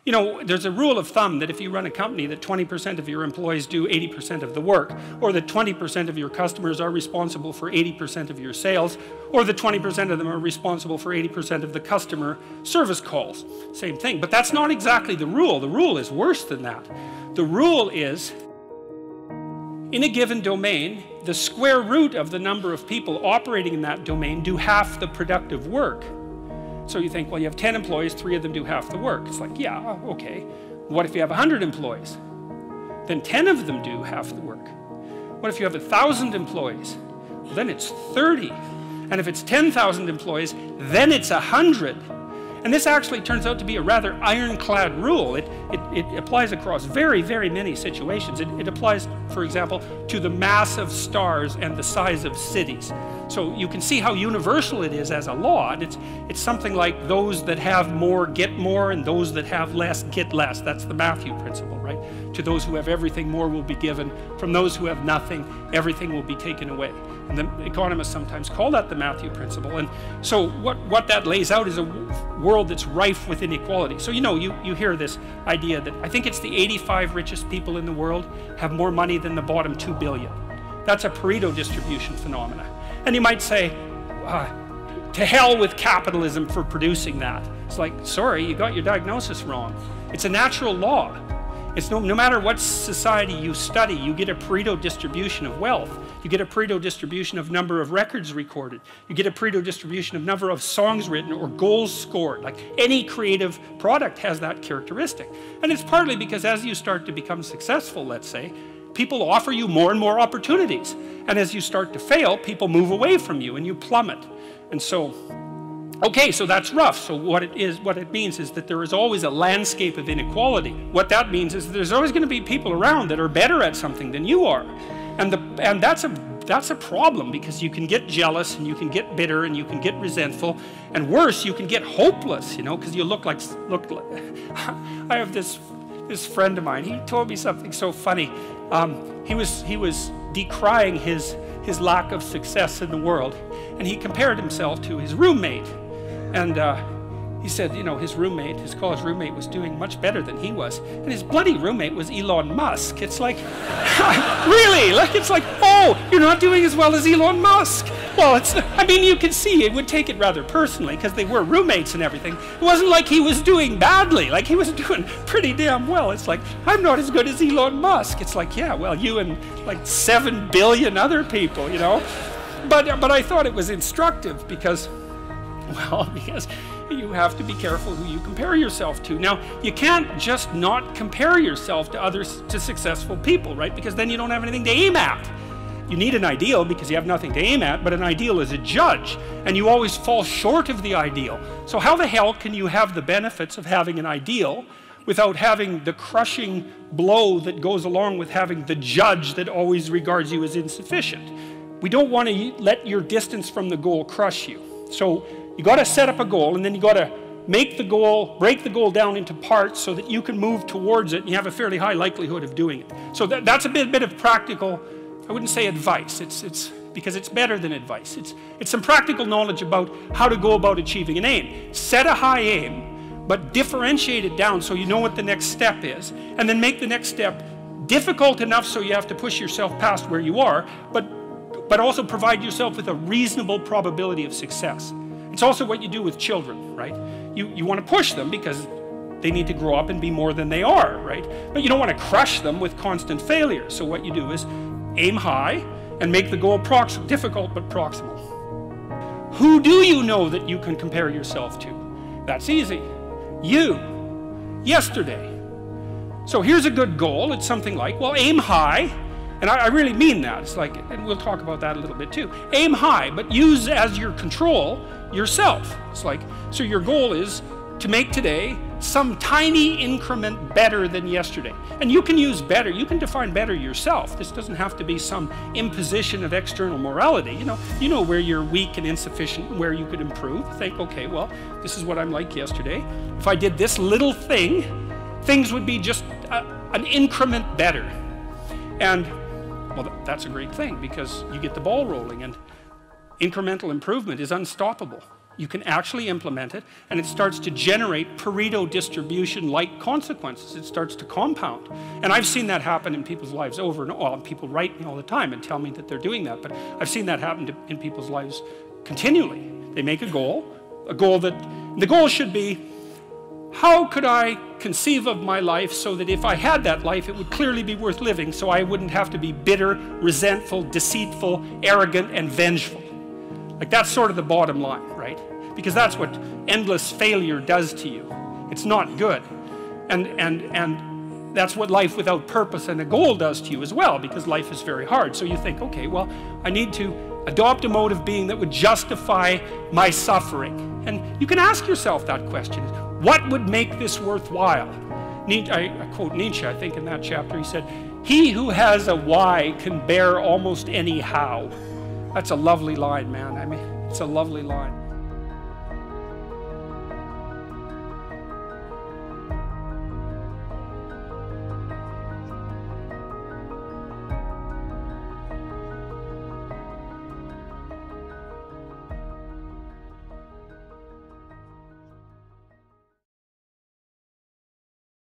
You know, there's a rule of thumb that if you run a company that 20% of your employees do 80% of the work, or that 20% of your customers are responsible for 80% of your sales, or that 20% of them are responsible for 80% of the customer service calls. Same thing, but that's not exactly the rule. The rule is worse than that. The rule is, in a given domain, the square root of the number of people operating in that domain do half the productive work. So you think, well, you have 10 employees, 3 of them do half the work. It's like, yeah, okay. What if you have 100 employees? Then 10 of them do half the work. What if you have 1,000 employees? Well, then it's 30. And if it's 10,000 employees, then it's 100. And this actually turns out to be a rather ironclad rule. It applies across very, very many situations. It applies, for example, to the mass of stars and the size of cities. So you can see how universal it is as a law. And it's something like those that have more get more, and those that have less get less. That's the Matthew principle, right? To those who have everything, more will be given. From those who have nothing, everything will be taken away. And the economists sometimes call that the Matthew principle. And so what that lays out is a world that's rife with inequality. So you know, you hear this idea that I think it's the 85 richest people in the world have more money than the bottom 2 billion. That's a Pareto distribution phenomena. And you might say, to hell with capitalism for producing that. It's like, sorry, you got your diagnosis wrong. It's a natural law. It's no matter what society you study, you get a Pareto distribution of wealth. You get a Pareto distribution of number of records recorded. You get a Pareto distribution of number of songs written or goals scored. Like any creative product has that characteristic. And it's partly because as you start to become successful, let's say, people offer you more and more opportunities. And as you start to fail, people move away from you and you plummet. And so, okay, so that's rough. So what it means is that there is always a landscape of inequality. What that means is that there's always going to be people around that are better at something than you are. And that's a problem, because you can get jealous and you can get bitter and you can get resentful, and worse, you can get hopeless, you know, because you look like I have this friend of mine. He told me something so funny. He was decrying his lack of success in the world, and he compared himself to his roommate. And he said, you know, his college roommate was doing much better than he was. And his bloody roommate was Elon Musk. It's like, really? Like, it's like, oh, you're not doing as well as Elon Musk. Well, I mean, you can see it would take it rather personally, because they were roommates and everything. It wasn't like he was doing badly. Like, he was doing pretty damn well. It's like, I'm not as good as Elon Musk. It's like, yeah, well, you and like 7 billion other people, you know. But I thought it was instructive because you have to be careful who you compare yourself to. Now, you can't just not compare yourself to successful people, right? Because then you don't have anything to aim at. You need an ideal because you have nothing to aim at, but an ideal is a judge, and you always fall short of the ideal. So how the hell can you have the benefits of having an ideal without having the crushing blow that goes along with having the judge that always regards you as insufficient? We don't want to let your distance from the goal crush you. So you got to set up a goal, and then you got to break the goal down into parts so that you can move towards it, and you have a fairly high likelihood of doing it. So that's a bit of practical, I wouldn't say advice, it's because it's better than advice. It's some practical knowledge about how to go about achieving an aim. Set a high aim, but differentiate it down so you know what the next step is, and then make the next step difficult enough so you have to push yourself past where you are, but also provide yourself with a reasonable probability of success. It's also what you do with children, right? You want to push them because they need to grow up and be more than they are, right? But you don't want to crush them with constant failure. So what you do is aim high and make the goal difficult but proximal. Who do you know that you can compare yourself to? That's easy. You. Yesterday. So here's a good goal. It's something like, well, aim high. And I really mean that. It's like, and we'll talk about that a little bit too. Aim high, but use as your control yourself. It's like, so your goal is to make today some tiny increment better than yesterday. And you can use better, you can define better yourself. This doesn't have to be some imposition of external morality. You know where you're weak and insufficient, where you could improve. Think, okay, well, this is what I'm like yesterday. If I did this little thing, things would be just an increment better. And well, that's a great thing because you get the ball rolling, and incremental improvement is unstoppable. you can actually implement it, and it starts to generate Pareto Distribution-like consequences. It starts to compound. And I've seen that happen in people's lives over and over. Well, people write me all the time and tell me that they're doing that, but I've seen that happen in people's lives continually. They make a goal that, the goal should be, how could I conceive of my life so that if I had that life, it would clearly be worth living, so I wouldn't have to be bitter, resentful, deceitful, arrogant, and vengeful. Like, that's sort of the bottom line, right? Because that's what endless failure does to you. It's not good. And that's what life without purpose and a goal does to you as well, because life is very hard. So you think, okay, well, I need to adopt a mode of being that would justify my suffering. And you can ask yourself that question. What would make this worthwhile? I quote Nietzsche, I think, in that chapter. He said, "He who has a why can bear almost any how." That's a lovely line, man. I mean, it's a lovely line.